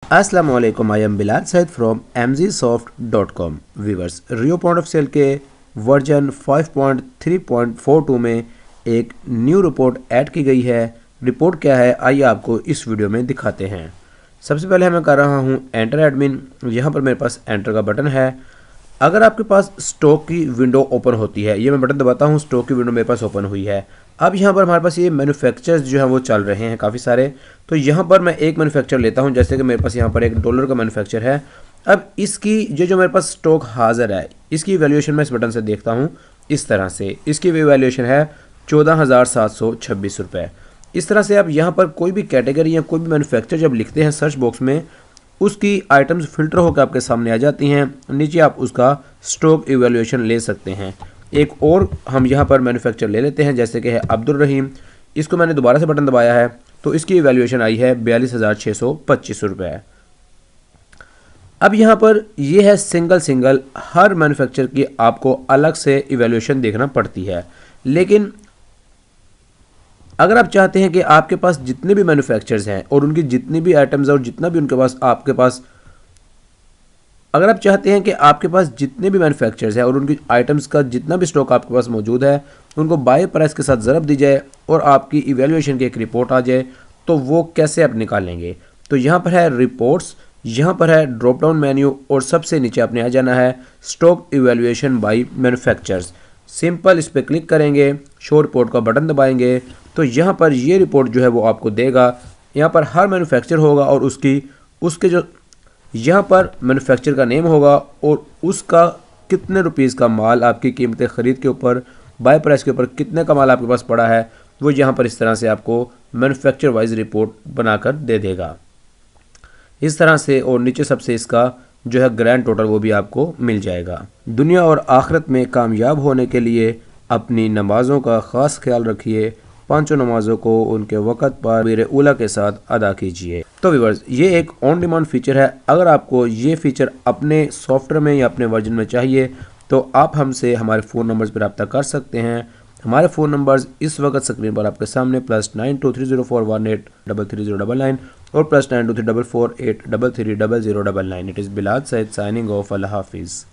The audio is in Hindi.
अस्सलाम वालेकुम, I am Bilal Saeed from mgsoft.com। Viewers, Rio point of sale के वर्जन 5.3.42 में एक न्यू रिपोर्ट ऐड की गई है। रिपोर्ट क्या है आइए आपको इस वीडियो में दिखाते हैं। सबसे पहले मैं कर रहा हूं एंटर एडमिन। यहाँ पर मेरे पास एंटर का बटन है। अगर आपके पास स्टॉक की विंडो ओपन होती है, ये मैं बटन दबाता हूँ, स्टॉक की विंडो मेरे पास ओपन हुई है। अब यहाँ पर हमारे पास ये मैन्युफैक्चरर्स जो हैं वो चल रहे हैं काफ़ी सारे। तो यहाँ पर मैं एक मैन्युफैक्चर लेता हूँ, जैसे कि मेरे पास यहाँ पर $1 का मैन्युफैक्चर है। अब इसकी जो मेरे पास स्टॉक हाजिर है, इसकी वैल्यूएशन मैं इस बटन से देखता हूँ। इस तरह से इसकी वैल्यूएशन है 14,726 रुपये। इस तरह से आप यहाँ पर कोई भी कैटेगरी या कोई भी मैन्युफैक्चर जब लिखते हैं सर्च बॉक्स में, उसकी आइटम्स फिल्टर होकर आपके सामने आ जाती हैं। नीचे आप उसका स्टॉक इवैल्यूएशन ले सकते हैं। एक और हम यहाँ पर मैन्युफैक्चर ले लेते हैं, जैसे कि है अब्दुल रहीम। इसको मैंने दोबारा से बटन दबाया है तो इसकी इवैल्यूएशन आई है 42,625 रुपये। अब यहाँ पर ये है सिंगल हर मैन्युफैक्चर की आपको अलग से इवैल्यूएशन देखना पड़ती है। लेकिन अगर आप चाहते हैं कि आपके पास जितने भी मैन्युफैक्चरर्स हैं और उनकी जितनी भी आइटम्स और जितना भी उनके पास आपके पास अगर आप चाहते हैं कि आपके पास जितने भी मैन्युफैक्चरर्स हैं और उनकी आइटम्स का जितना भी स्टॉक आपके पास मौजूद है उनको बाय प्राइस के साथ ज़रब दी जाए और आपकी इवैल्यूएशन की एक रिपोर्ट आ जाए, तो वो कैसे आप निकालेंगे। तो यहाँ पर है रिपोर्ट्स, यहाँ पर है ड्रॉप डाउन मेन्यू और सबसे नीचे आपने आ जाना है stock evaluation by manufacturers. Simple इस पर क्लिक करेंगे, शो रिपोर्ट का बटन दबाएंगे तो यहाँ पर ये रिपोर्ट जो है वो आपको देगा। यहाँ पर हर मैन्युफैक्चर होगा और उसके जो यहाँ पर मैन्युफैक्चर का नेम होगा और उसका कितने रुपीज़ का माल आपकी कीमत ख़रीद के ऊपर, बाय प्राइस के ऊपर कितने का माल आपके पास पड़ा है, वो यहाँ पर इस तरह से आपको मैन्युफैक्चर वाइज रिपोर्ट बनाकर दे देगा इस तरह से। और नीचे सबसे इसका जो है ग्रैंड टोटल वो भी आपको मिल जाएगा। दुनिया और आखिरत में कामयाब होने के लिए अपनी नमाज़ों का ख़ास ख्याल रखिए। पांचों नमाज़ों को उनके वक़्त पर मेरे उला के साथ अदा कीजिए। तो व्यूअर्स, ये एक ऑन डिमांड फीचर है। अगर आपको ये फीचर अपने सॉफ्टवेयर में या अपने वर्जन में चाहिए तो आप हमसे हमारे फ़ोन नंबर्स पर रब्ता कर सकते हैं। हमारे फ़ोन नंबर्स इस वक्त स्क्रीन पर आपके सामने +923041833099 और +923448330099। It is Bilal Saeed signing off. Allah हाफिज़।